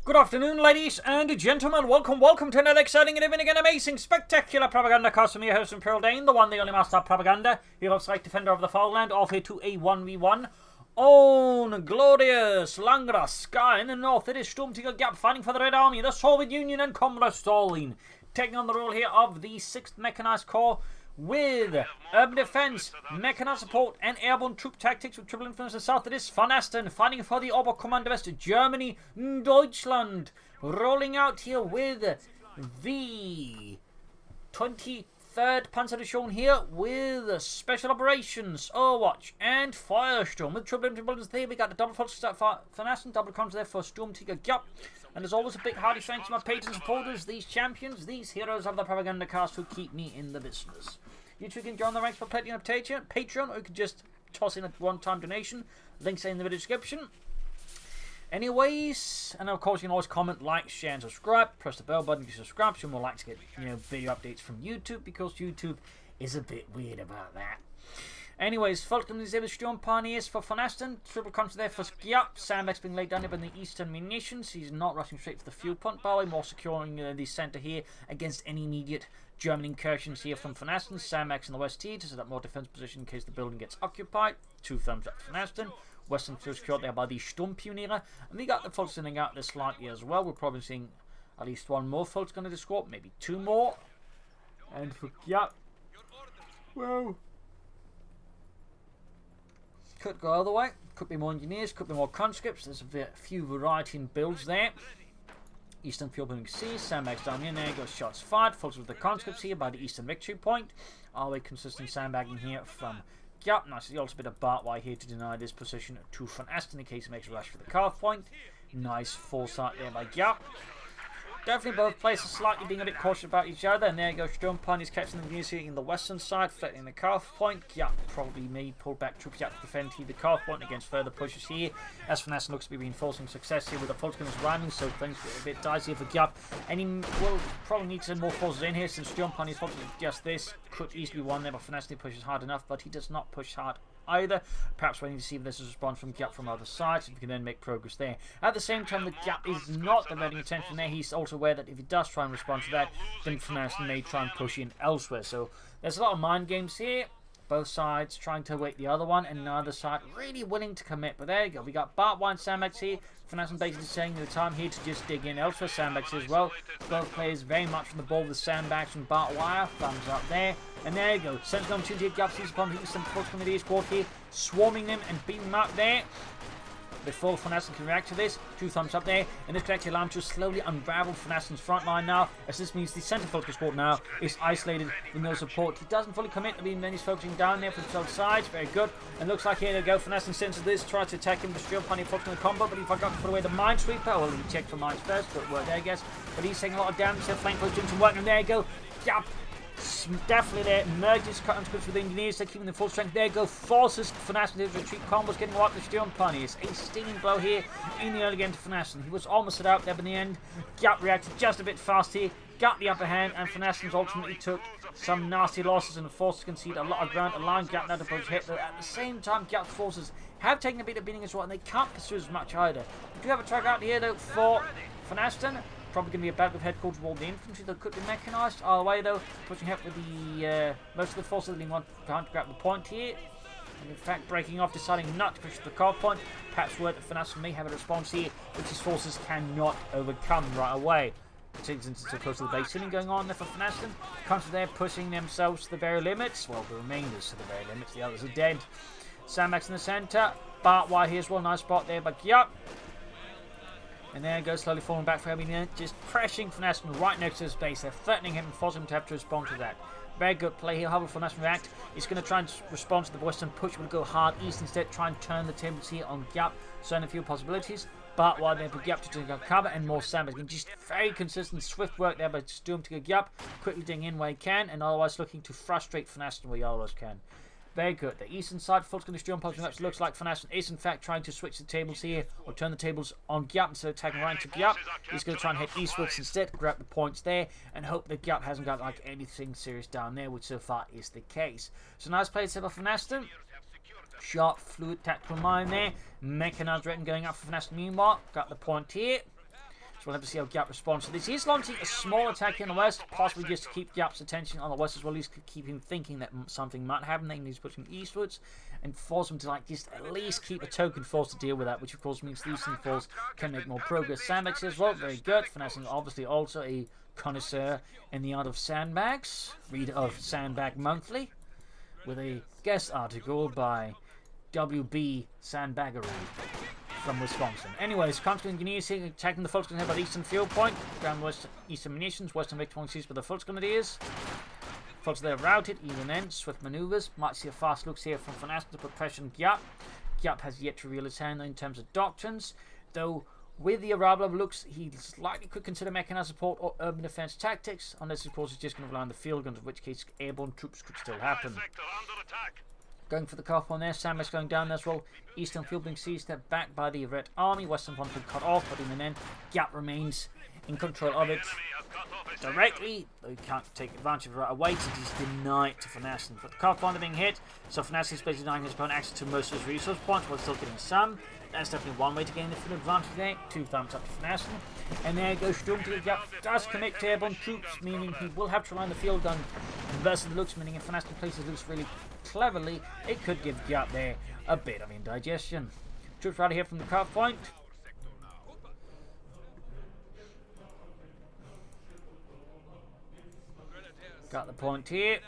Good afternoon, ladies and gentlemen. Welcome to another exciting and even again amazing, spectacular Propagandacast from your host, Imperial Dane, the one, the only master of propaganda, your slight defender of the farmland, off here to a 1v1 on glorious Langraskaya. In the north, it is SturmtigerGiap fighting for the Red Army, the Soviet Union, and Comrade Stalin, taking on the role here of the 6th Mechanized Corps, with urban defense, mechanized support, and airborne troop tactics with triple influence in the south. It is VonAsten fighting for the Oberkommando West, Germany, Deutschland, rolling out here with the 23rd Panzer Division here with special operations, Overwatch, and Firestorm. With triple influence there, we got the double force for VonAsten, double comms there for SturmtigerGiap. And there's always a big hearty thanks to my patrons, supporters, these champions, these heroes of the Propagandacast who keep me in the business. You too can join the ranks for plenty of Patreon, or you can just toss in a one-time donation. Links are in the video description. Anyways, and of course you can always comment, like, share, and subscribe. Press the bell button to subscribe so you're more likely to get video updates from YouTube, because YouTube is a bit weird about that. Anyways, Falcon is able to Sturm Pioneers for VonAsten, triple comes there for Giap. Sandbags being laid down here by the eastern munitions. He's not rushing straight for the fuel point, by the way, more securing the centre here against any immediate German incursions here from VonAsten. Sandbags in the west here to set up more defence position in case the building gets occupied. 2 thumbs up for VonAsten. Western still secured there by the Sturmpioniere. And we got the folks sending out there slightly as well. We're probably seeing at least one more folks going to escort, maybe 2 more. And for Giap, well, could go other way, could be more engineers, could be more conscripts. There's a few variety in builds there. Eastern Field Building C, sandbags down here, there goes shots fired. Folks with the conscripts here by the eastern victory point. Always consistent sandbagging here from Giap. Nice, also a bit of Bartway here to deny this position to VonAsten in case he makes a rush for the carve point. Nice foresight there by Giap. Definitely both places slightly being a bit cautious about each other, and there goes Sturm Pioneers catching the news here in the western side, threatening the carve point. Giap probably may pull back troops out to defend here the carve point against further pushes here, as VonAsten looks to be reinforcing success here with the Falcons rhyming, so things get a bit dicey for Giap, and he will probably need to send more forces in here since Sturm Pioneers forces just this could easily be won there, but VonAsten pushes hard enough, but he does not push hard either. Perhaps waiting to see if there's a response from Giap from other sides, so we can then make progress there. At the same time, the Giap is not diverting attention there. He's also aware that if he does try and respond to that, then VonAsten may try and push in elsewhere. So there's a lot of mind games here. Both sides trying to await the other one, and neither side really willing to commit. But there you go. We got Bartway and Sandbags here. VonAsten basically saying the time here to just dig in elsewhere. Sandbags as well. Both players very much on the ball with Sandbags and Bartway. Thumbs up there. And there you go. Sentinel opportunity. Giap sees upon the Eastern Force Committee squad here, swarming them and beating them out there. Before VonAsten can react to this, 2 thumbs up there, and this can actually allow him to slowly unravel VonAsten's front line now, as this means the center focus squad now is isolated with no support. He doesn't fully commit to being then he's focusing down there from both sides, very good, and looks like here they go, VonAsten senses this, tries to attack him with Sturm Pioneer focusing on the combo, but he forgot to put away the Minesweeper. Well, he checked for mines first, but it worked there, I guess, but he's taking a lot of damage, so flank post doing some work, and there you go, Giap. Definitely there, merges cut and with the engineers, they're keeping the full strength. There go, forces VonAsten to retreat combos, getting wiped the Sturm Pioneers. A stinging blow here in the early game to VonAsten. He was almost out there, but in the end, Giap reacted just a bit fast here, got the upper hand, and VonAsten ultimately took some nasty losses and forced to concede a lot of ground, allowing Giap now to push hit. But at the same time, Giap's forces have taken a bit of beating as well, and they can't pursue as much either. We do have a track out here though for VonAsten. Probably going to be a battle with headquarters of all the infantry that could be mechanized. Either way though, pushing help with the most of the forces leading on behind to grab the point here. And in fact, breaking off, deciding not to push the carve point. Perhaps word that VonAsten may have a response here, which his forces cannot overcome right away. Since it's so close to the base ceiling going on there for VonAsten. Country there pushing themselves to the very limits. Well, the remainders to the very limits. The others are dead. Sandbags in the center. Bartway here as well. Nice spot there by Giap. And there it goes, slowly falling back for Airborne, just pressuring VonAsten right next to his base. They're threatening him and forcing him to have to respond to that. Very good play here. How will VonAsten react? He's going to try and respond to the western push. Will go hard east instead, try and turn the tables here on Giap. Certain a few possibilities. But while they put Giap to take cover and more sandbags. Just very consistent, swift work there by SturmtigerGiap. Quickly digging in where he can, and otherwise looking to frustrate VonAsten where he otherwise can. Very good. The eastern side, Fult's going to Sturm Pioneers, which looks like VonAsten is in fact trying to switch the tables here, or turn the tables on Giap instead of attacking right into Giap. He's going to try and head eastwards instead, grab the points there, and hope that Giap hasn't got like anything serious down there, which so far is the case. So nice play set by VonAsten. Sharp, fluid, tactical mine there. Mechanized Retin going up for VonAsten meanwhile. Got the point here. So we'll have to see how Giap responds. So this is launching a small attack in the west, possibly just to keep Giap's attention on the west as well, at least keep him thinking that something might happen. Then he's pushing eastwards and force him to like just at least keep a token force to deal with that, which of course means the eastern force can make more progress. Sandbags as well, very good. VonAsten obviously also a connoisseur in the art of sandbags. Reader of Sandbag Monthly, with a guest article by WB Sandbaggery from Wisconsin. Anyways, conscript engineers here attacking the Volksgrenadiers by the eastern field point. Ground west eastern munitions, western victory seized by the Volksgrenadiers. Volks there routed, even then, swift maneuvers. Might see a fast looks here from VonAsten to put pressure on Giap. Giap has yet to reel his hand in terms of doctrines, though with the arrival of looks, he likely could consider mechanized support or urban defense tactics, unless of course he's just going to rely on the field guns, in which case airborne troops could still happen. Going for the CoH one there, Sandbags going down as well. Eastern field being seized, back by the Red Army. Western front being cut off, but in the end, Giap remains in control of it directly, though he can't take advantage of it right away, since he's denied to VonAsten. But the CoH one being hit, so VonAsten is basically denying his opponent access to most of his resource points while still getting some. That's definitely one way to gain the full advantage there. 2 thumbs up to VonAsten. And there goes SturmtigerGiap. Does commit to airborne troops, meaning he will have to rely on the field gun versus the looks, meaning if VonAsten places looks really cleverly, it could give Giap there a bit of indigestion. Troops right here from the CoH point. Got the point here.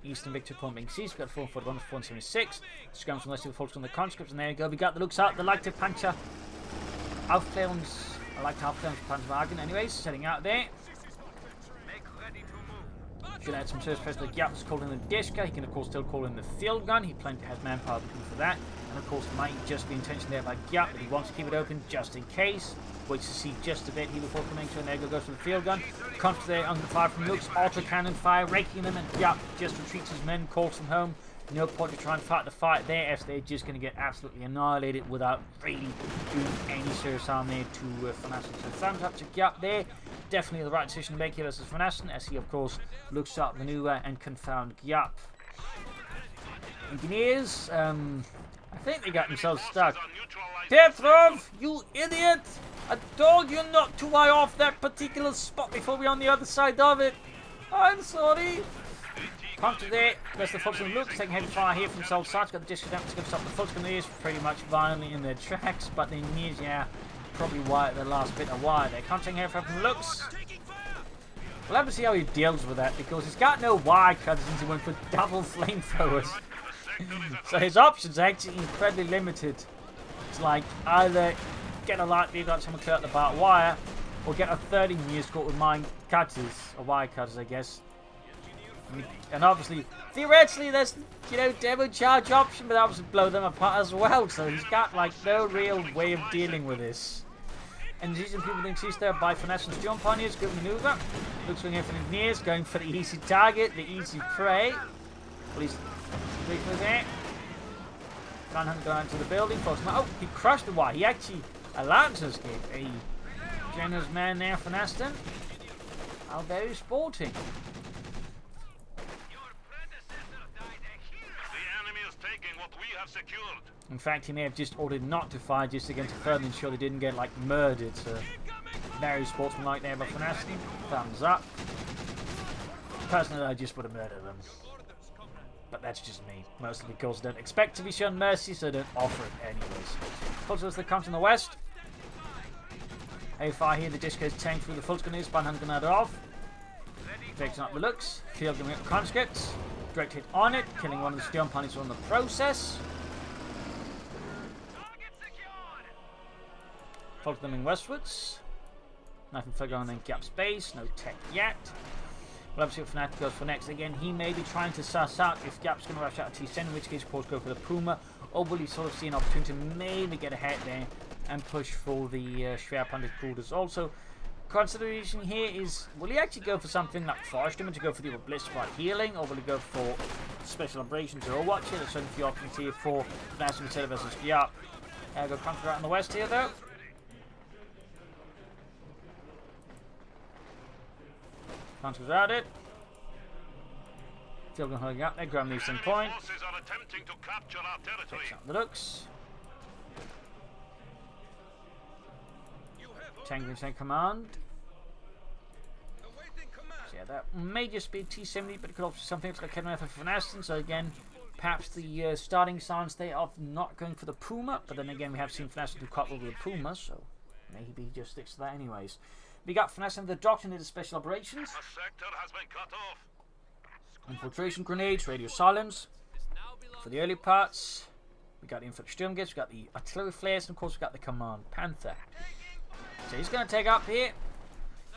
Eastern victory point being seized. We've got 441 to 476. Scrums from the rest of the folks on the conscripts, and there you go. We got the looks out. The Leichte Panzer Aufklärungs. I like Aufklärungspanzerwagen. Anyways, setting out there. Should add some service pressure. Giap was called in the Dishka. He can of course still call in the field gun. He plenty has manpower for that. And of course, might just be intention there by Giap, but he wants to keep it open just in case. Waits to see just a bit. He will force to make sure Nego goes for the field gun. Comes there under fire from looks. Auto cannon fire, raking them, and Giap just retreats his men, calls them home. No point to try and fight the fight there, as they're just going to get absolutely annihilated without really doing any serious harm there to VonAsten. So thumbs up to Giap there. Definitely the right decision to make here versus VonAsten, as he of course looks to maneuver and confound Giap. Engineers, I think they got themselves stuck. Petrov, you idiot! I told you not to lie off that particular spot before we're on the other side of it. I'm sorry. Pumped there. There's the Volksgrenadiers look, taking heavy fire here from South Side. Got the disconnect to stop the Volksgrenadiers pretty much violently in their tracks, but the engineers, yeah, probably wire the last bit of wire there. Counting here from looks. We'll have to see how he deals with that, because he's got no wire cutters since he went for double flamethrowers. So his options are actually incredibly limited. It's like either get a light beam gun, someone cut the barbed wire, or get a 30mm score with mine cutters, or wire cutters, I guess. And obviously, theoretically, there's, you know, demo charge option, but that would blow them apart as well. So he's got like no real way of dealing with this. And these are people being seized there by VonAsten's Storm Pioneers. Good maneuver. Looks like here for the engineers, going for the easy target, the easy prey. Well, he's briefly there. Manhunt going into the building. Oh, he crushed the wire. He actually allowed to escape. A generous man there, VonAsten. How very sporting. In fact, he may have just ordered not to fire just again to further ensure they didn't get like murdered. So very sportsmanlike there by VonAsten. Thumbs up. Personally, I just would have murdered them. But that's just me. Mostly because I don't expect to be shown mercy, so I don't offer it anyways. Volksgrenadiers that comes from the west. A fire here, the disc goes tank through the Volksgrenadiers, Banhan Grenade off. Taking up the looks. Field giving up conscripts. Direct hit on it, killing one of the Storm Pioneers on the process. Follow them in westwards. Nothing further on in Giap's base, no tech yet. We'll have to see what Fnatic goes for next. Again, he may be trying to suss out if Giap's going to rush out a T-10, in which case, of course, go for the Puma. Or will he sort of see an opportunity to maybe get ahead there and push for the Schwerpunkt Cruisers also. Consideration here is, will he actually go for something like Forest Damage to go for the Bliss Spot Healing, or will he go for Special Operations or Overwatch here? There's certainly a few options here for VonAsten instead of versus Giap. Go Conqueror out in the west here though. Conqueror's routed. Field gun holding up there, Graham leaves some point. Takes out the looks. tank in command. So yeah, that may just be T-70, but it could also be something like a for VonAsten. So again, perhaps the starting signs there of not going for the Puma, but then again we have seen VonAsten do quite well with the Puma, so maybe he just sticks to that anyways. We got VonAsten the Doctrine into Special Operations. A sector has been cut off. Infiltration grenades, radio silence. For the early parts, we got the infantry Sturmgears, we got the artillery flares, and of course we got the Command Panther. So he's going to take up here.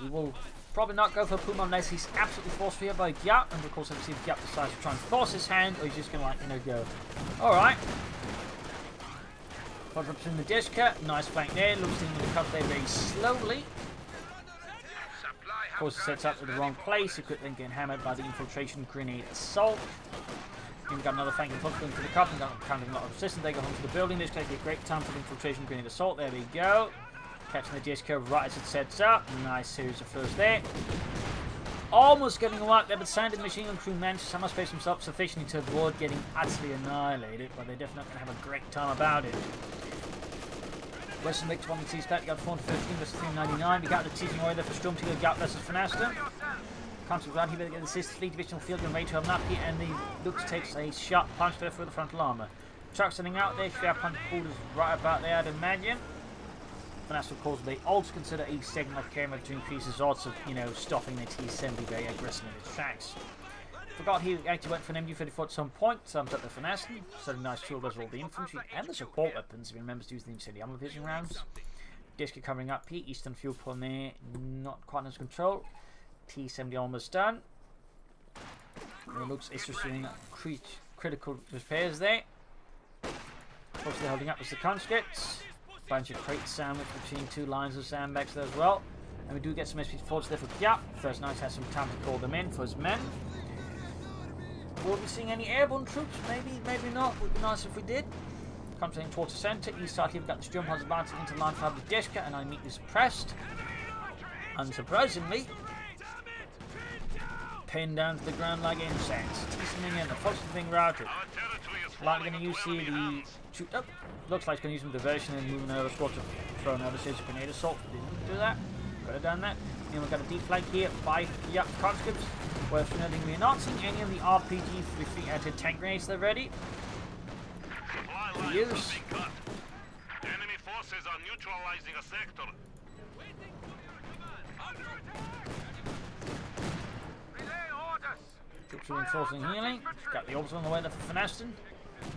He will probably not go for Puma unless he's absolutely forced here by Giap, and of course if Giap decides to try and force his hand, or he's just going to go. Alright. Put up in the Dishka, nice flank there, looks like he's going to cut there very slowly. Of course, he sets up in the wrong place. He could then get hammered by the infiltration grenade assault. Then we got another flank infiltration for the cup and got counting a lot of resistance. They go home to the building. This could be a great time for the infiltration grenade assault. There we go. Catching the disco right as it sets up. Nice series of first there. Almost getting a wipe there, but Sanded Machine Gun Crew managed to somehow space themselves sufficiently to avoid getting utterly annihilated, but they're definitely not going to have a great time about it. Western Vic 20 T-Stat, you got 415 versus 399. We got the teasing away there for SturmtigerGiap versus VonAsten. Comes to ground here, get the assist fleet divisional field gun ready to have Nappy, and the Lux takes a sharp punch there for the frontal armour. Truck sending out there, Sharp Punch quarters right about there, I'd imagine. VonAsten, of course, they also consider a segment of camera to increase his odds of, stopping the T-70 very aggressively in its tracks. Forgot he actually went for an MG-34 at some point, sums up the VonAsten, setting nice tool as all the infantry and the support weapons if he remembers to use the incendiary vision rounds. Disc covering up here, Eastern fuel pond there, not quite under control. T-70 almost done. And it looks it's just doing critical repairs there. Of course, they're holding up as the conscripts. Bunch of crates sandwiched between two lines of sandbags there as well. And we do get some SP-4s there for Giap. First Knight has some time to call them in for his men. Will we seeing any airborne troops? Maybe, maybe not. Would be nice if we did. Coming towards the centre. East side here we've got the Sturmhunters advancing into line for the Deshka, and I immediately suppressed. Unsurprisingly, pinned down to the ground like insects. Teasing in, the folks are being routed. Likely going to use here the shoot up. Looks like he's going to use some diversion and moving over squad to throw another series of grenade assault. Didn't do that. Could have done that. And we've got a deep flank here by Giap conscripts. Worth noting we're not seeing any of the RPG 3 anti-tank grenades they're ready to use. Enemy forces are neutralizing a sector. Troops are reinforcing healing. Got the orbs on the way there for VonAsten.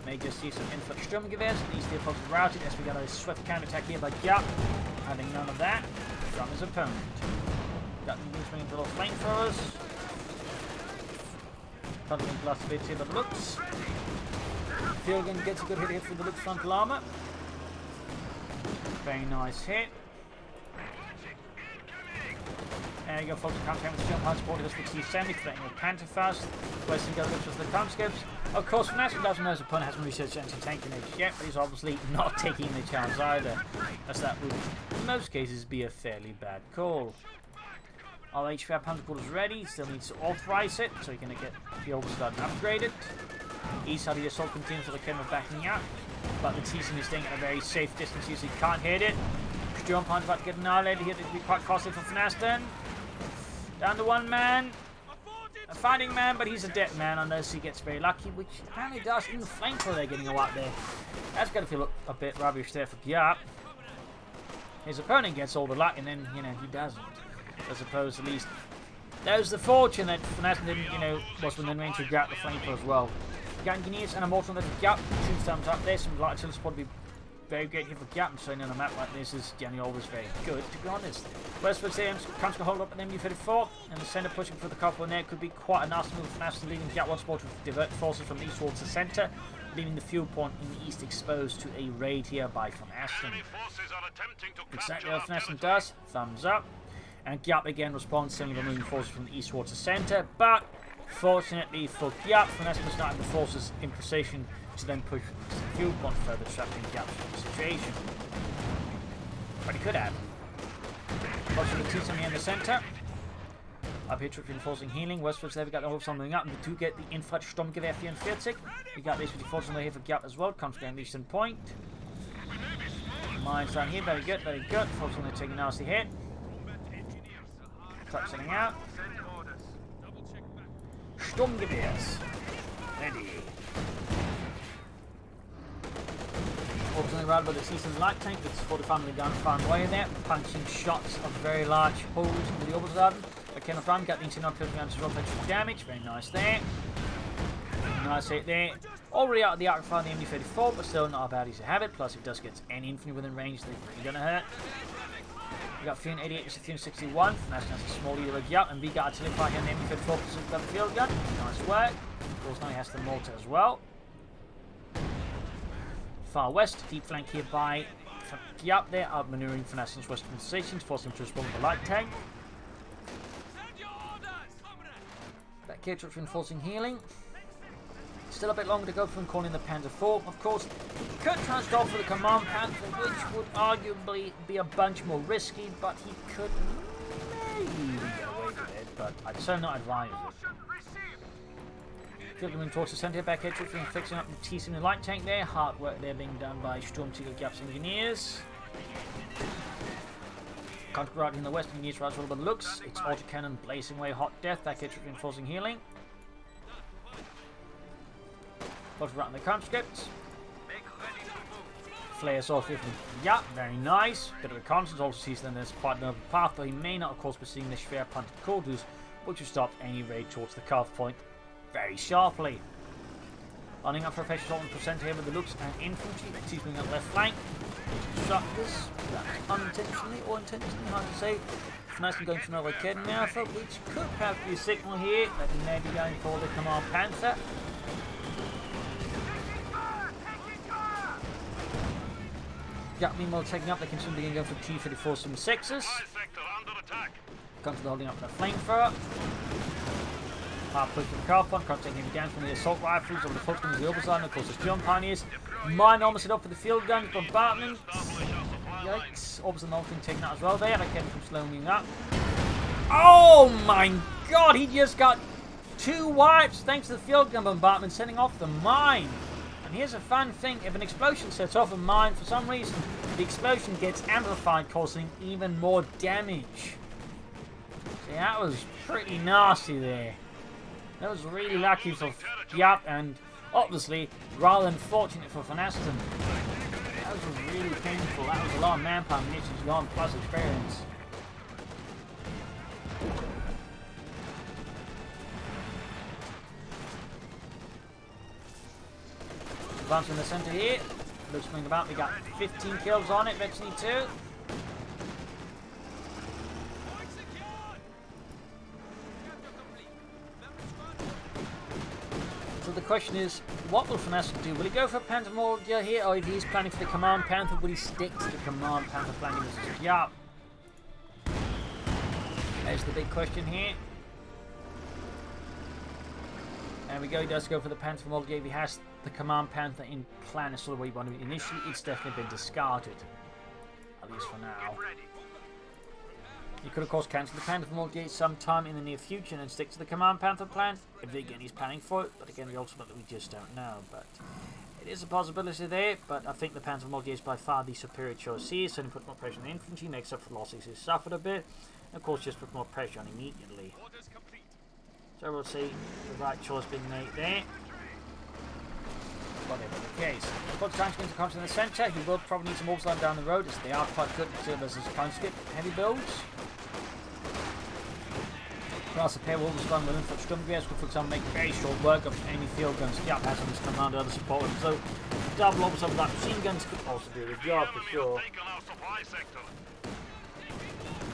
May just see some infantry Sturmgewehren. These steel folks are routed as we got a swift counter-attack here by Giap. Having none of that from his opponent. Got the moving little flamethrowers. Cutting glass bits here, but looks. Field gun gets a good hit here through the Lux frontal armour. Very nice hit. There you go, folks. Counter with the jump hard supported us with T-70, threatening with Panther fast. Western goes up to the conscripts. Of course, VonAsten doesn't know his opponent hasn't researched anti-tank grenades yet, but he's obviously not taking the chance either. As that would, in most cases, be a fairly bad call. Our HVR Panther pool is ready, still needs to authorize it, so he can get the old start and upgraded. East side of the assault continues with the camera backing up, but the T-70 is staying at a very safe distance, so he can't hit it. Sturm Hunt about to get annihilated here, this will be quite costly for VonAsten. Down to one man. A fighting man, but he's a dead man unless he gets very lucky, which apparently does. Even the flamethrower they're getting a wipe there. That's going to feel a bit rubbish there for Giap. His opponent gets all the luck, and then, he doesn't. I suppose, at least. There's the fortune that VonAsten didn't, was within range to grab the flamethrower as well. Engineers and a mortal there for Giap. 2 thumbs up there. Some light artillery support would be very great here for Giap, and showing on a map like this is generally always very good, to be honest. Westward there, comes to hold up an MU-34, and the centre pushing for the couple in there could be quite a nasty move for VonAsten, leaving Giap one spot to divert forces from the east towards the centre, leaving the fuel point in the east exposed to a raid here by VonAsten. Exactly what VonAsten does, thumbs up, and Giap again responds, sending moving forces from the east towards the centre, but fortunately for Giap, VonAsten does not have the forces in position to then push the fuel point further, trapping Giap's situation. But he could have. Watching the T-70 in the centre. Up here, troops reinforcing healing. Westwards there, we got the whole something up. And we do get the Infrared Sturmgewehr 44. We got these 54s on the here for Giap as well. Comes down Eastern Point. Mines down here, very good, very good. Folks going to take a nasty hit. Truck setting out. SturmtigerGiap. Ready. Obviously around by the season light tank that's 45 milligun far away there, punching shots of very large holes into the Obergarden. But Kenneth Ram got the internal pilgrims as well for extra damage, very nice there. Nice hit there. Already out of the arc fire the MD-34, but still not a bad easy habit. Plus, if it does get any infantry within range, they're really gonna hurt. We got 388 to 361. FNASten has a small leader of Giap, and we got artillery fire here in the MD-34 with the field gun. Nice work. Of course, now he has the mortar as well. Far west, deep flank here by Giap there, outmaneuvering FNASten's western stations, forcing him to respond with the light tank. Back here, troops reinforcing healing. Still a bit longer to go from calling the Panzer IV. Of course, he could try and go for the Command Panther, which would arguably be a bunch more risky, but he could maybe get away with it, but I'd certainly not advise it. Filtering towards the centre, back here, troops fixing up the T-sim and light tank there. Hard work there being done by SturmtigerGiap's engineers. Counter right in the west, engineers right over the looks. It's autocannon blazing away hot death, back here, troops reinforcing healing. Close right on the conscripts. Flares off here from Giap, very nice. Bit of a conscience, also sees then there's quite an open path, though he may not, of course, be seeing the schwer punted CoH2s, which will stop any raid towards the cutoff point very sharply. Lining up for a fresh assault % here with the looks and infantry. He's moving up left flank. Disruptors, that's unintentionally or intentionally, hard to say. FNASten going for another Kedden Alpha, which could perhaps be a signal here that he may be going for the Command Panther. Giap meanwhile taking up, they can soon begin going for T-34 some 6s. Comes to the holding up the flamethrower. Hard push from the car front, taking him down from the assault rifles over the foot guns, the other side, and of course the John Pioneers. Mine almost hit up for the field guns, bombardment. Yikes, obviously another thing taken out as well there, that came from slowing up. Oh my god, he just got 2 wipes thanks to the field gun bombardment sending off the mine. And here's a fun thing, if an explosion sets off a mine, for some reason, the explosion gets amplified, causing even more damage. See, that was pretty nasty there. That was really lucky for Giap, and obviously, rather than fortunate for FNASten. That was really painful, that was a lot of manpower, munitions gone, plus experience. Advancing in the centre here. Looks something about, we got 15 kills on it, eventually 2. So the question is, what will FNASten do? Will he go for Panzer Mordia here, or if he's planning for the Command Panther, will he stick to the Command Panther planning with Giap? There's the big question here. There we go, he does go for the Panzer Mordia if he has the Command Panther in plan as sort of where you want to be. Initially, it's definitely been discarded. At least for now. You could, of course, cancel the Panther Mordia sometime in the near future and then stick to the Command Panther plan, if again he's planning for it. But again, ultimately, we just don't know. But it is a possibility there. But I think the Panther Mordia is by far the superior choice here. So he puts more pressure on the infantry, makes up for the losses he's suffered a bit. And of course, just put more pressure on immediately. So we'll see the right choice being made there. Whatever the case. But trying to get into in the centre, he will probably need some more down the road, as they are quite good versus conscript heavy builds. Plus, the pair will respond with infantry SturmtigerGiap, for example, make very short work of any field guns Giap has on his command and other support. So, double over some of that machine guns could also do the job for sure.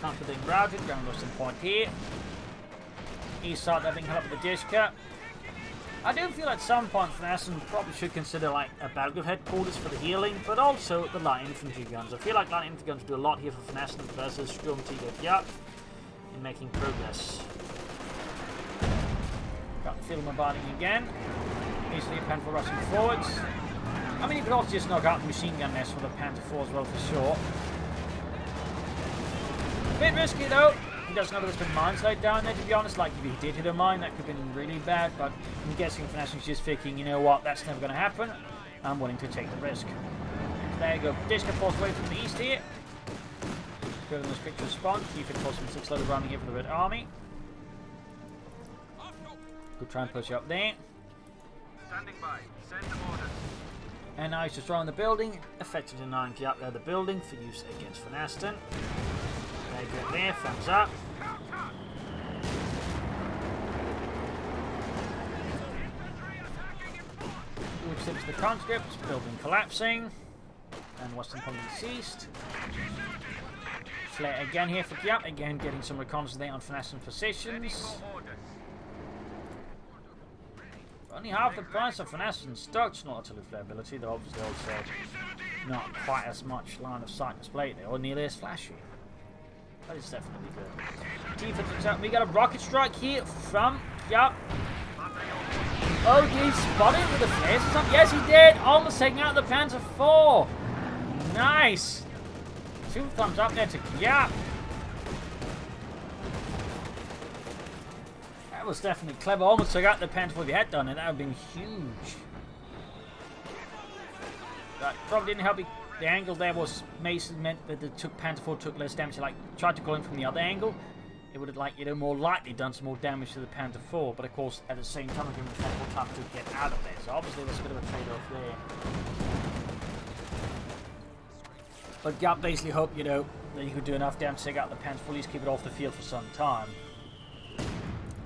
Counter being routed, ground lost some point here. East side, they're being held up with the disc cut. I do feel at some point FNASten probably should consider like a battlefield headquarters for the healing, but also the light infantry guns. I feel like light infantry guns do a lot here for FNASten versus SturmtigerGiap in making progress. Got the field bombarding again. Easily a Panther rushing forwards. I mean, you could also just knock out the machine gun nest with a Panther 4 as well for sure. A bit risky though. He doesn't know that there's been mines laid down there, to be honest. Like, if he did hit a mine, that could have been really bad. But I'm guessing FNASten's just thinking, you know what, that's never going to happen. I'm willing to take the risk. There you go. Disco Force away from the east here. Building this picture of spawn. Keep it force from 6 loaded running here for the Red Army. Could try and push you up there. Standing by. Send orders. And now he's destroying the building. Effectively denying Giap there the building for use against VonAsten. Very good there. Thumbs up. Move six to the conscripts. Building collapsing. And Western pumping ceased. Flare again here for Giap. Again getting some reconnaissance there on VonAsten positions. Only half the price of VonAsten stocks, not artillery flare ability, though obviously also not quite as much line of sight displayed there, or nearly as flashy. That is definitely good. Defense attack. We got a rocket strike here from Giap. Oh, did he spot it with the flares or something? Yes, he did! Almost taking out the Panzer IV. Nice! 2 thumbs up there to Giap. That was definitely clever. Almost took out the Panzer IV if he had done it. That would have been huge. That probably didn't help. The angle there was Mason meant that the Panzer IV took less damage. Like tried to go in from the other angle, it would have like more likely done some more damage to the Panzer IV. But of course, at the same time, giving the Panzer IV time to get out of there. So obviously, there's a bit of a trade-off there. But Giap basically hoped that you could do enough damage to take out the Panzer IV, at least keep it off the field for some time,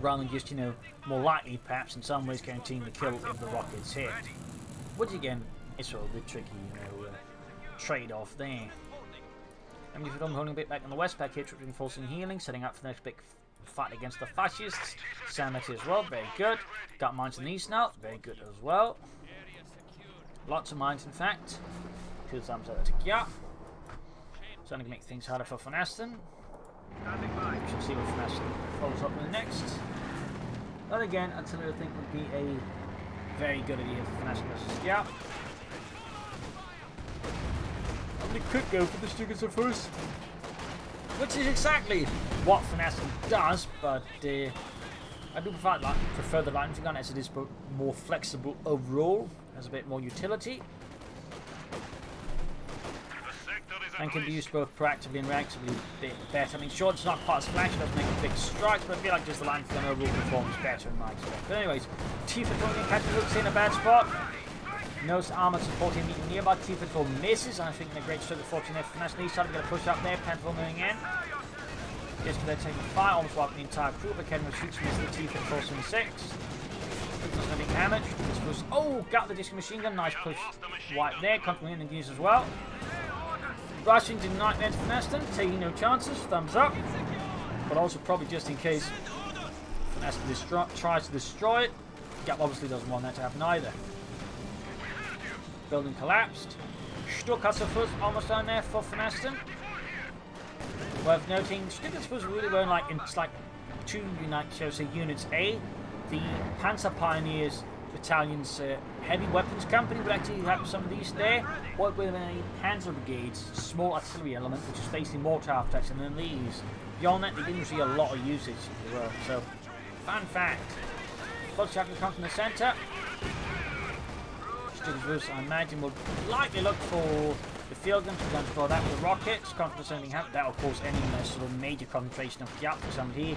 rather than just more likely, perhaps in some ways, guaranteeing the kill if the rockets hit. Which again, is sort of a bit tricky, trade-off there. And if I'm holding a bit back on the west, back here, reinforcing healing, setting up for the next big fight against the fascists. Sanity as well, very good. Got mines in the east now, very good as well. Lots of mines, in fact. 2 thumbs up to Giap. It's only going to make things harder for VonAsten. We shall see what VonAsten follows up with next. But again, artillery I think would be a very good idea for VonAsten versus Giap. And they could go for the Sturmtiger, which is exactly what VonAsten does, but I do prefer the lightning gun as it is more flexible overall, has a bit more utility, and can be used both proactively and reactively a bit better. I mean, sure, it's not quite as flashy, it doesn't make big strikes, but I feel like just the line gun overall performs better in my experience. But anyways, T-54 catches in a bad spot. No armor supporting immediately nearby. T-54 misses. I think they're great stroke of 14 there for VonAsten. He's starting to get a push up there. Panzer moving in. Just they're taking fire, almost wiping the entire crew, but Kenman shoots misses the T-54 from 6. Doesn't have any damage. Oh, got the disc machine gun. Nice push. Wipe there. Controlling in the use as well. Rushing to Nightmare to VonAsten, taking no chances, thumbs up. But also probably just in case VonAsten tries to destroy it. Giap obviously doesn't want that to happen either. Building collapsed. Sturmtiger almost down there for VonAsten. Worth noting, Sturmtiger really weren't like in two units A. The Panzer Pioneers Battalion's heavy weapons company would actually have some of these there. Work with a Panzer Brigade's small artillery element, which is basically mortar protection, and then these. Beyond that, they didn't see a lot of usage, if you will. So, fun fact. First shot can come from the centre. Sturmtiger, I imagine, will likely look for the field guns. We're going to throw that with the rockets. Confidence anything happen. That, of course, any sort of major concentration of Giap for some here.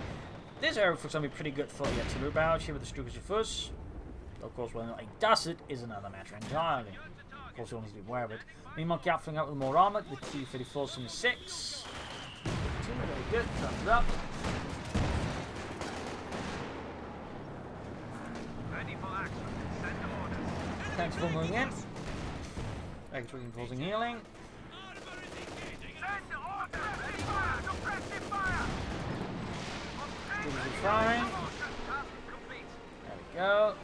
This area looks to be pretty good for the artillery barrage here with the Sturmtiger. Of course, whether or not he does it is another matter entirely. Of course, you all need to be aware of it. Meanwhile, Giap filling up with more armor with T-34s from 6. Very good, thumbs up. Ready for action. Send orders. Thanks for moving in. Thanks for reinforcing healing. Send orders. Fire. Suppressive fire. Firing. There we go.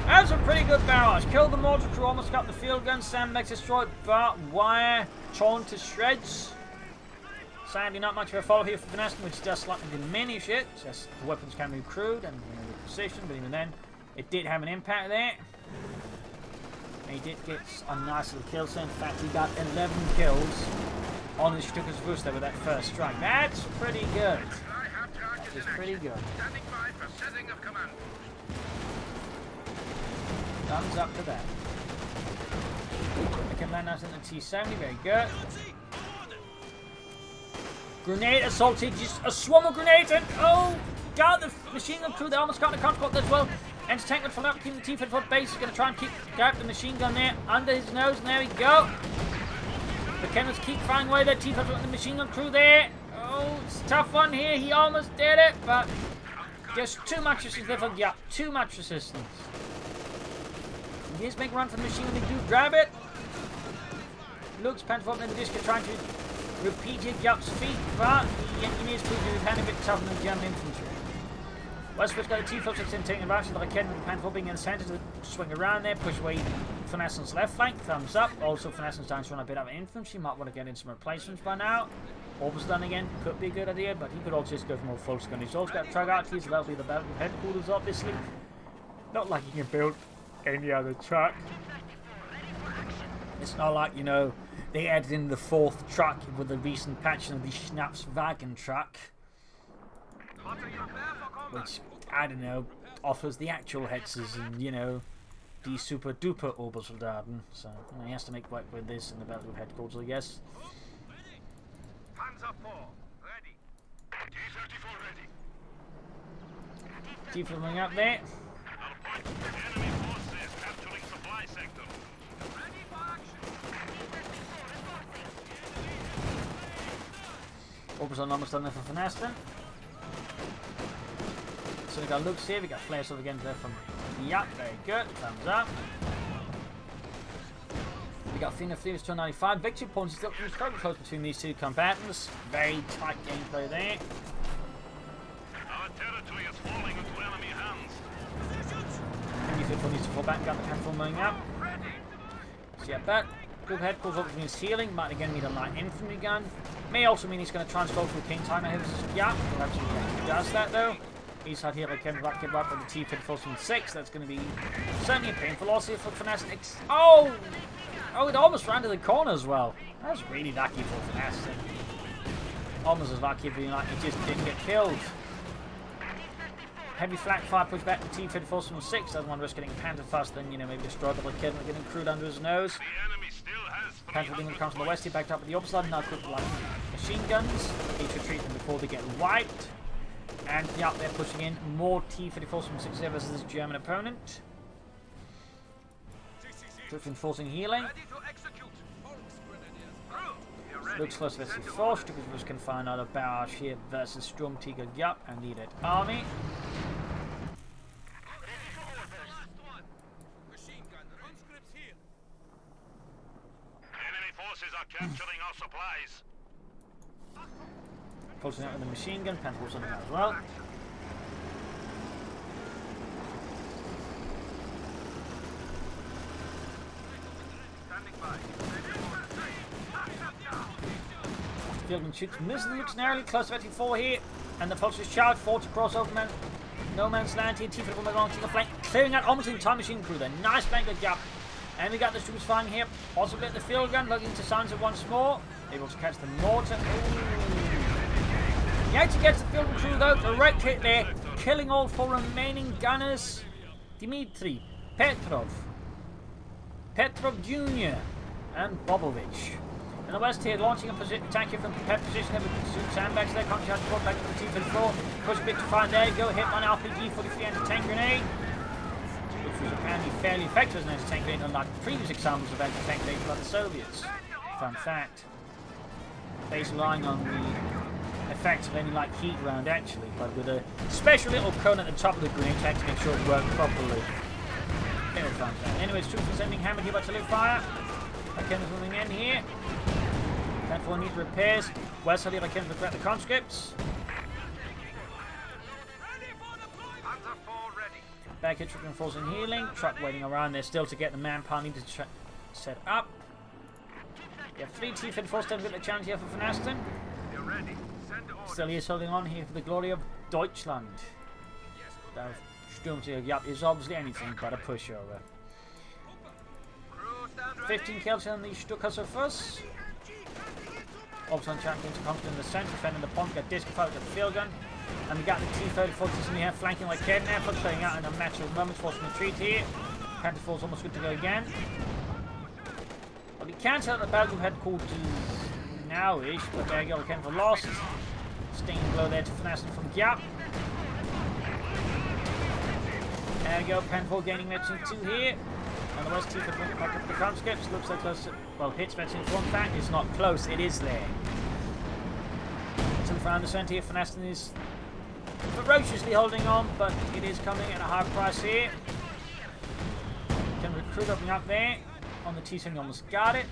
That's a pretty good barrage. Killed the mortar crew, almost got the field gun. Sandbags destroyed, barbed wire torn to shreds. Sadly, not much of a follow here for VonAsten, which does slightly diminish it. Just the weapons can be crude and with precision, but even then, it did have an impact there. He did get a nice little kill. So in fact, he got 11 kills on the Sturmtiger there with that first strike. That's pretty good. That is pretty good. Standing by for setting of command. Thumbs up to that. I can land that in the T-70, very good. Grenade assaulted, just a swarm of grenades, and oh god, the machine gun crew, they almost got the contact as well. Anti-tank gun for keeping the T-54 base, is going to try and grab the machine gun there under his nose, and there we go. The Kennels keep firing away their T-54 and the machine gun crew there. Oh, it's a tough one here, he almost did it, but just too much resistance there for Giap, too much resistance. Here's big run for the machine gun, they do grab it. Looks Panther in the disc trying to repeat Giap's feet, but the engineers prove to be a bit tougher than the German infantry. Westwood's got the T-56 in taking advantage of the Raketten with the Panther being in the centre to swing around there, push away VonAsten's left flank, thumbs up. Also, VonAsten's down to run a bit of infantry, might want to get in some replacements by now. Orbis done again, could be a good idea, but he could also just go for more full gun. He's also got truck artillery, so that'll be the battle headquarters, obviously. Not like he can build any other truck. It's not like, you know, they added in the 4th truck with the recent patching of the Schnapswagen truck, which, I don't know, offers the actual Hetzers and, you know, the super duper Obersoldaten. So, you know, he has to make work with this in the battle headquarters, I guess. Panzer 4, ready. T-34 ready. T-54 going up there. Enemy forces capturing supply sector. Ready for action. Obersoldaten almost done there for VonAsten. So we got looks here, we got flares over again there from Giap, very good, thumbs up. We got Fina Fleet's 295. Victory points is still incredibly close between these two combatants. Very tight gameplay there. Our territory is falling into enemy hands. T-54 needs to fall back, got the Panther moving up. So yeah, that group headquarters obviously means healing, might again need a light infantry gun. May also mean he's going to transfer through King Timer here versus Giap. We'll have to see if he does that though. He's had here again back with the T-54 from 6. That's going to be certainly a painful loss here for VonAsten. Oh! Oh, it almost ran to the corner as well. That was really lucky for VonAsten. Almost as lucky being like he just didn't get killed. Heavy flak fire push back the T-54 from 6. Doesn't want to risk getting Panther faster than, you know, maybe destroyed by the kid and getting crewed under his nose. The enemy still has Panther being comes from the west, he backed up with the opposite side, now equipped like machine guns. Need to retreat them before they get wiped. And yeah, they're pushing in more T-54s from 6 versus this German opponent. Troops enforcing healing. Looks close to SC4. Stukas can find out a barrage here versus SturmtigerGiap and lead it army. Enemy forces are capturing our supplies. Pulsing out with the machine gun, Panther will something as well. Fieldman shoots, misses, looks narrowly close to 84 here, and the Pulsers charge forward to cross over no man's land here. T-54 moving on to the flank, clearing out almost the entire machine crew there. Nice flank with Giap. And we got the troops firing here, possibly at the field gun, looking to silence it once more. Able to catch the mortar. Ooh. He actually gets the field crew though, direct hit there, killing all 4 remaining gunners. Dmitry, Petrov Jr. and Bobovich. In the west here, launching a attack here from prepared position there with pursuit sandbags there, contact to back to the T-54. Push a bit to fire there, go hit one RPG-43 anti-tank grenade, which was apparently fairly effective as an anti-tank grenade, unlike previous examples of anti-tank grenades by the Soviets. Fun fact. Based relying on the effects of any like heat round actually, but with a special little cone at the top of the grenade tank to make sure it worked properly. Very fun fact. Anyways, troops are sending hammered here by artillery fire. Raketten moving in here. Panther needs repairs. West side here, Raketten regret the conscripts. Back here, troop reinforcing healing. Truck waiting around there still to get the manpower needed to set up. We have 3 T-54 standing with the challenge here for VonAsten. Still he is holding on here for the glory of Deutschland. That SturmtigerGiap is obviously anything but a pushover. 15 kills on the Stukas of us. Also on track into conflict in the centre, defending the pond, got disqualified with the field gun. And we got the T-34s in the air flanking like Raketten there, playing out in a matter of moments, forcing retreat here. Panther 4's almost good to go again. can't tell the battle headquarters now-ish, but there you go again for losses. Staying below there to VonAsten from Giap. There we go, Penfold gaining Veteran 2 here. On the west, Tifa bringing back up the conscripts. Looks like close to, well, hits Veteran 4. In fact, it's not close, it is there. So we found the center here, VonAsten is ferociously holding on, but it is coming at a high price here. Can recruit opening up there. On the T-Sun, almost got it.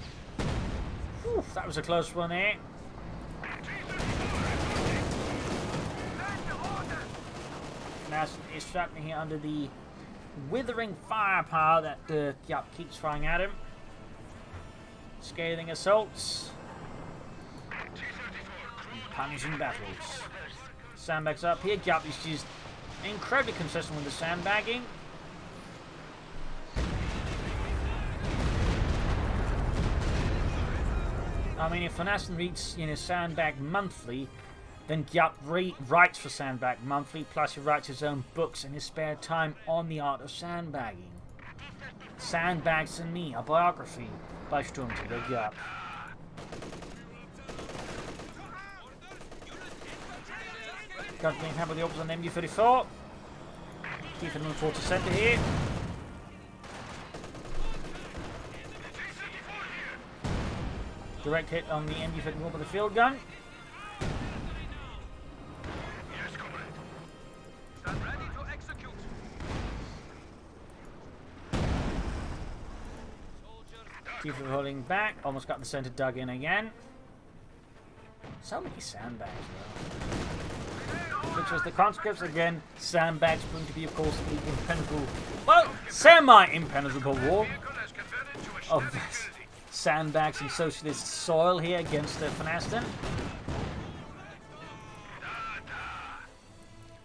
Whew, that was a close one there. VonAsten is trapped here under the withering firepower that Giap keeps throwing at him. Scathing assaults. Punishing battles. Sandbags up here. Giap is just incredibly consistent with the sandbagging. I mean, if VonAsten reads, sandbag monthly, then Giap writes for Sandbag Monthly, plus he writes his own books in his spare time on the art of sandbagging. Sandbags and Me, a biography by SturmtigerGiap. Got being hammered the opposite on MU-34. Keep it moving towards the centre here. Direct hit on the MU-34 with the field gun. Keep it holding back. Almost got the centre dug in again. So many sandbags, though. Which was the conscripts again. Sandbags proving to be, of course, the impenetrable, well, semi-impenetrable wall of sandbags and socialist soil here against the VonAsten.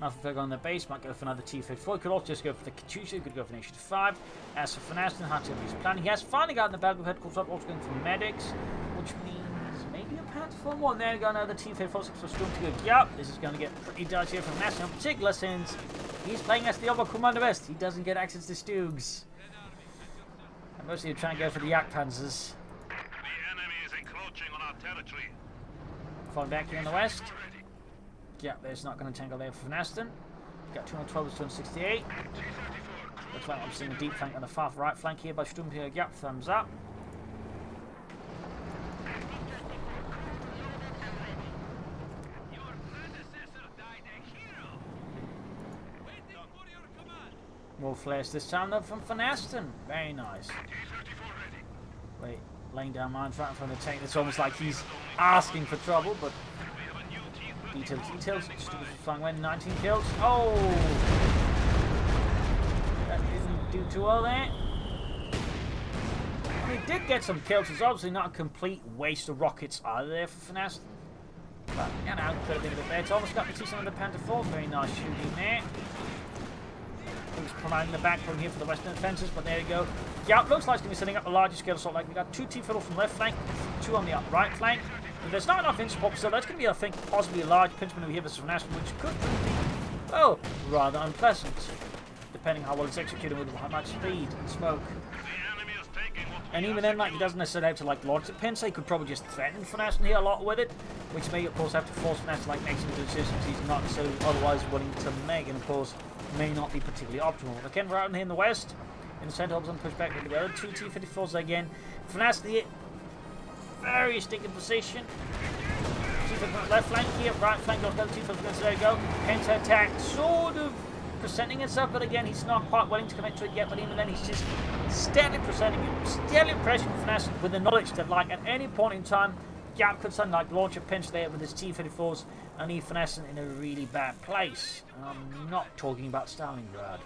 Nothing further on the base, might go for another T-34. Could also just go for the CoH2, could go for Nation 5. As for VonAsten, hard to his planning. He has finally gotten the battle headquarters up, also going for medics, which means maybe a Panther one. There we go, another T-34 for SturmtigerGiap. This is going to get pretty dodgy here for VonAsten, in particular since he's playing as the Oberkommando West. He doesn't get access to Stugs. And mostly he'll try and go for the Jagdpanzers. The enemy is encroaching on our territory. Falling back here in the west. Yeah, there's not going to tangle there for VonAsten. Got 212 to 268. Looks like I'm seeing a deep flank on the far right flank here by SturmtigerGiap. Thumbs up. More flares this time though from VonAsten. Very nice. Wait, laying down mines right in front of the tank. It's almost like he's asking for trouble, but details. Flying away, 19 kills. Oh! That didn't do too well there. He did get some kills. It's obviously not a complete waste of rockets either there for VonAsten. But, could have been a bit better. It's almost got the T-Sun on the Panther 4. Very nice shooting there. He's providing the backbone here for the western defences, but there you go. Giap looks like he's going to be setting up a larger scale assault. Like we got 2 T-Fiddles from the left flank, 2 on the right flank. If there's not enough in-support, so that's going to be, I think, possibly a large pinch maneuver here versus VonAsten, which could be, well, rather unpleasant, depending how well it's executed with how much speed and smoke. And even then, like, he doesn't necessarily have to, like, launch the pincer. He could probably just threaten VonAsten here a lot with it, which may, of course, have to force VonAsten to, like, make some decisions he's not so otherwise willing to make, and, of course, may not be particularly optimal. Again, we're out here in the west. In the centre, Hobbs on pushback with the other 2 T-54s again. VonAsten here, very sticking position. Left flank here, right flank, got the T-54s, there you go. Penta attack, sort of presenting itself, but again, he's not quite willing to commit to it yet, but even then, he's just steadily presenting it, steadily pressuring VonAsten with the knowledge that, like, at any point in time, Giap could suddenly, like, launch a pinch there with his T-54s and leave VonAsten in a really bad place. I'm not talking about Stalingrad.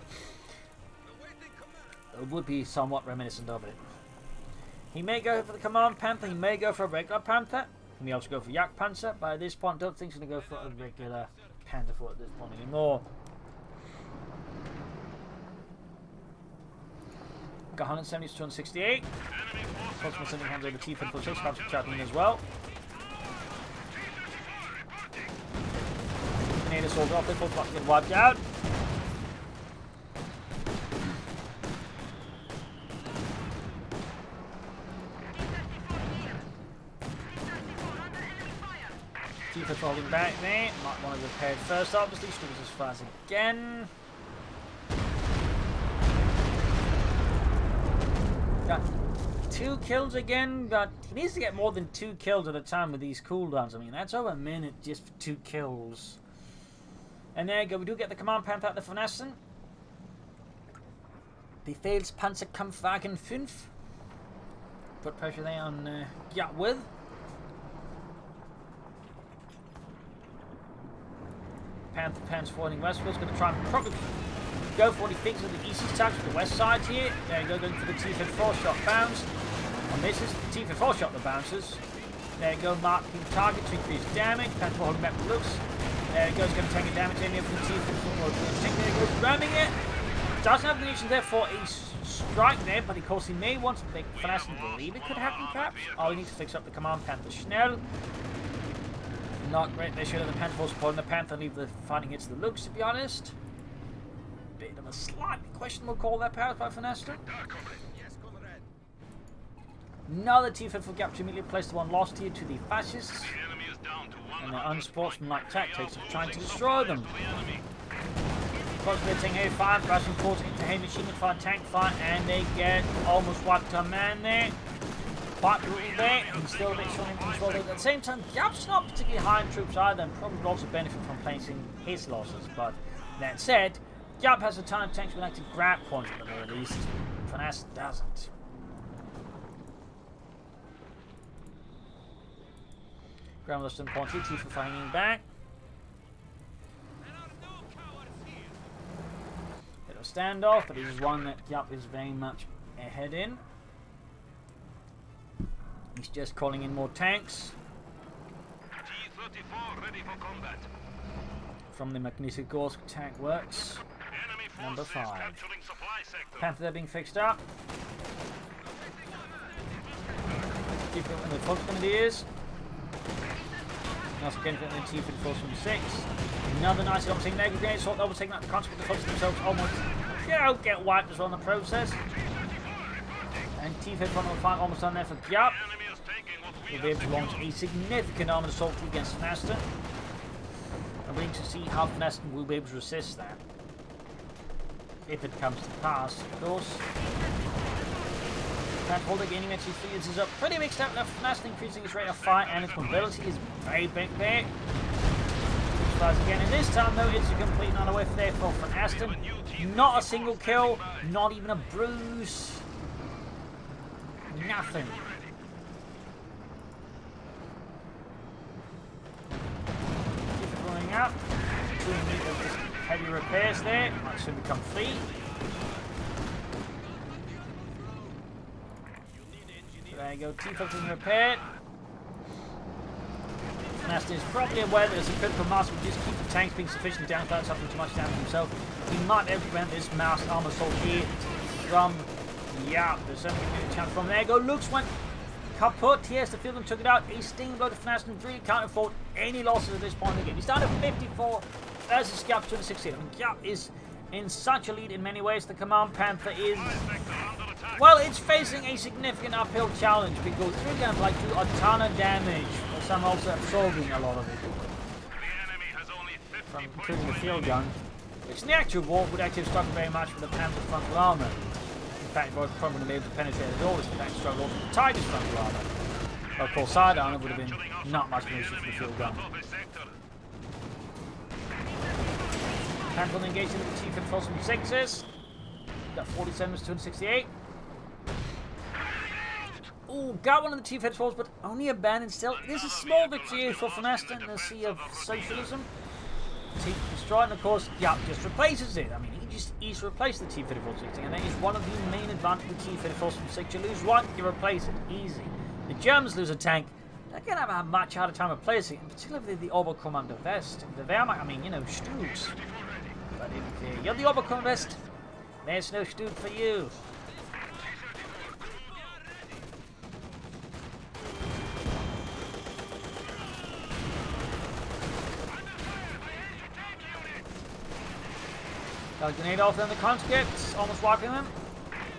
It would be somewhat reminiscent of it. He may go for the Command Panther, he may go for a regular Panther, he may also go for Jagdpanzer, but at this point, I don't think he's going to go for a regular Panther at this point anymore. Got 170 to 268. Cosmo sending hands over T-54, comes to traveling as well. Grenade assault off, they're both about to get wiped out. T-Fed holding back there. Might want to repair first, obviously. Struggles as far as again. Got 2 kills again. He needs to get more than 2 kills at a time with these cooldowns. I mean, that's over a minute just for 2 kills. And there you go. We do get the command panther out of VonAsten. Befehlspanzerkampfwagen 5. Put pressure there on Giap with. Panther forwarding westwards. Going to try and probably go for what he thinks of the easy attacks with the west side here. There you go, going for the T-Fed 4-shot bounce. And this is the T-Fed 4-shot that bounces. There you go, marking target to increase damage. Panther holding back the looks. There you go, he's going to take a damage in here from the T-Fed 4. There he goes, ramming it. Doesn't have the munitions there for a strike there, but of course he may want to make VonAsten believe it could happen, perhaps. Oh, we need to fix up the command panther Schnell. Not great there, should have the Panther force supporting the Panther, leave the fighting hits the looks, to be honest. Bit of a slightly questionable call there, perhaps, by VonAsten. Another T-Fed for Giap to immediately place the one lost here to the fascists. And their unsportsmanlike tactics of trying to destroy them. Possibly taking a fire, crashing force into heavy machine gun fire, tank fire, and they get almost wiped on man there. Quite brutal there, and still a bit strong in control. At the same time, Giap's not particularly high in troops either, and probably would also benefit from placing his losses. But that said, Giap has a ton of tanks with active grab points at the very least. VonAsten doesn't. Ground less than point here, T for hanging back. Bit of a standoff, but it is one that Giap is very much ahead in. He's just calling in more tanks. T-34 ready for combat. From the Magnitogorsk tank works. Number 5. Panther there being fixed up. Keep it when the Fox Grenadiers. Also getting the T-Fed force from 6. Another nice overtaking there. Grenade assault overtaking out the consequence of the Fox themselves almost get wiped as well in the process. And T-Fed front number 5 almost done there for Giap. We'll be able to launch a significant armoured assault against VonAsten. I'm waiting to see how VonAsten will be able to resist that. If it comes to pass, of course. Panther gaining its fields is a pretty big step left. VonAsten increasing its rate of fire and its mobility is very big there. Fires again, and this time though it's a complete non-away there for VonAsten. Not a single kill, not even a bruise. Nothing. Keep it running up. 2 meters heavy repairs there. Might soon become free. So there you go. T-Fed being repaired. VonAsten is probably aware that as a critical mass would just keep the tanks being sufficiently down without suffering too much damage himself. He might be able to prevent this mass armor assault here from Giap. There's certainly a chance from there. Go. Looks went kaput. Yes, the field and took it out. A stinging blow to VonAsten. Really can't afford any losses at this point in the game. He's down to 54 versus Giap to 16. I mean, Giap is in such a lead in many ways. The command panther is, well, it's facing a significant uphill challenge because it's really going to like do a ton of damage, but some also absorbing a lot of it from including the field gun, which in the actual war would actually have struggled very much with the panther's frontal armor. In fact, it was probably going to be able to penetrate at all. It's in fact struggled with the tiger's frontal armor. Of course, side armor would have been not much of an issue for the field gun. Panther engaging with the T-Fed force from 6s. Got 47 to 268. Ooh, got one of the T-Fed force, but only abandoned still. It is a small victory for VonAsten in the sea of socialism. Destroyed, and of course, Giap just replaces it. I mean, he just easily replaced the T-Fed force 16, and that is one of the main advantages of the T-Fed force from 6. You lose one, you replace it. Easy. The Germans lose a tank. They're going to have a much harder time replacing it, and particularly the Oberkommando West. The Wehrmacht, I mean, you know, Stugs. But if you're the Oberkommando West, there's no Stug for you. Got a grenade off on the conscripts, almost wiping them.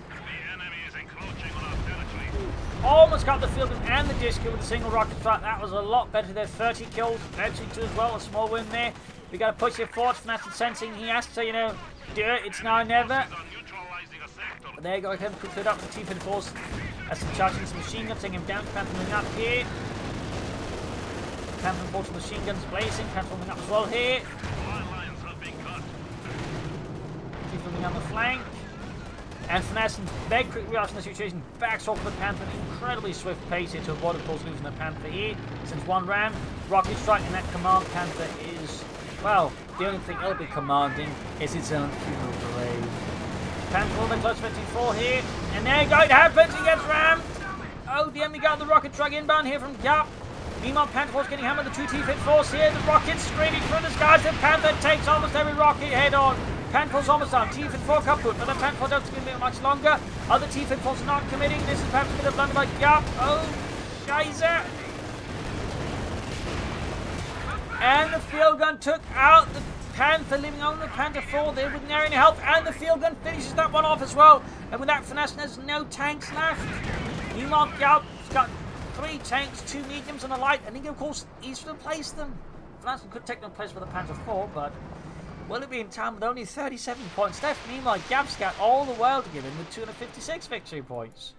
The enemy is encroaching on our territory. almost got the field and the disco with a single rocket strike. That was a lot better than 30 kills. Actually, too, as well, a small win there. We got to push it forward. FNASten sensing he has to, you know, do it. It's now or never. But there you go. Again, quick put up the T-54s. As some charging some machine guns, taking him down. Panther moving up here. Panther forces machine guns blazing. Panther moving up as well here. Keep moving on the flank. And FNASten, very quick reaction to the situation, backs off the Panther, incredibly swift pace here to avoid, of course, losing the Panther here. Since one ram, rocket strike, and that command Panther is, well, the only thing it'll be commanding is its own funeral parade. Panther will be close to 54 here, and there you go, it happens, he gets rammed. Oh, the enemy got the rocket truck inbound here from Giap. Meanwhile, Panther Force getting hammered, the two T-54s here, the rockets screaming through the skies, the Panther takes almost every rocket head on. Panther's almost done. T-54 kaput, but the Panther don't give it much longer. Other T-54s are not committing. This is perhaps a bit of blunder by Giap. Oh, Scheiße. And the field gun took out the Panther, leaving only the Panther 4 there with nary any help. And the field gun finishes that one off as well. And with that, FNASten has no tanks left. Meanwhile, Giap's got 3 tanks, 2 mediums, and a light. And he, of course, he's replaced them. FNASten could take them place for the Panther 4, but will it be in time with only 37 points left? Meanwhile, Giap's got all the world to give him with 256 victory points.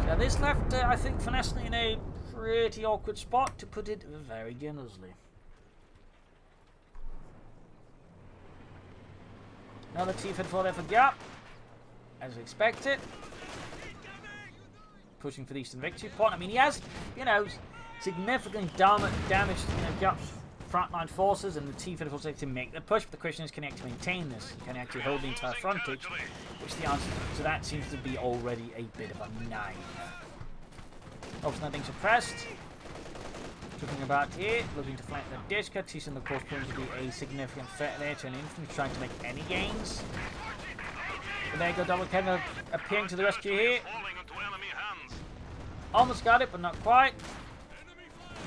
So this left, I think, FNASten in a pretty awkward spot, to put it very generously. Another T-54 there for Giap, as expected. Pushing for the Eastern victory point. I mean, he has, you know, significant damage to, you know, Giap's frontline forces, and the T-54s to make the push, but the question is, can he actually maintain this? Can he actually hold the entire frontage? Which the answer to that seems to be already a bit of a 9. Obviously not being suppressed. Looking about here, looking to flank the Disca. T-Sun, of course, going to be a significant threat there to an infantry trying to make any gains. But there you go, Double Kevin appearing to the rescue here. Almost got it, but not quite.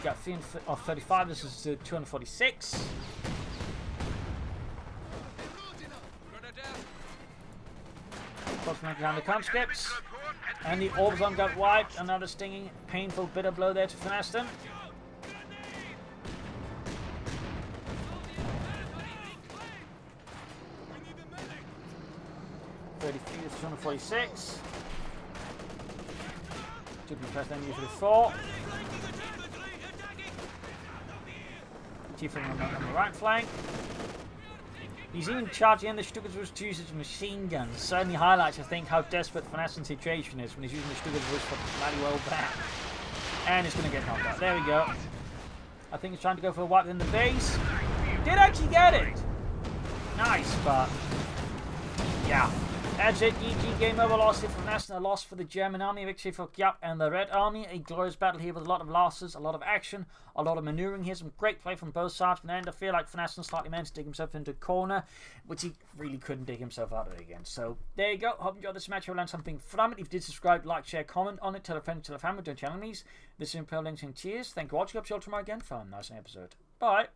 Got 35, this is 246. Close down the conscripts. And the Orbzon got wiped. Another stinging, painful, bitter blow there to FNASten. (33) is 246. Should be pressed enemy for the 4. T-Fing on the right flank. He's even charging in the Stukas to use his machine guns. Certainly highlights, I think, how desperate FNASten's situation is when he's using the Stukas for bloody well back. And it's going to get knocked out. There we go. I think he's trying to go for a wipe in the base. Did actually get it! Nice, but yeah. That's it, GG, game over, loss here for FNASten, a loss for the German army, victory for Giap and the Red Army. A glorious battle here with a lot of losses, a lot of action, a lot of maneuvering here, some great play from both sides. From the end, I feel like FNASten slightly managed to dig himself into a corner, which he really couldn't dig himself out of it again. So, there you go. Hope you enjoyed this match. You'll learn something from it. If you did, subscribe, like, share, comment on it, tell a friend, tell a family, don't channel me. This is Imperial Links and cheers. Thank you for watching. Hope you all tomorrow again for a nice episode. Bye.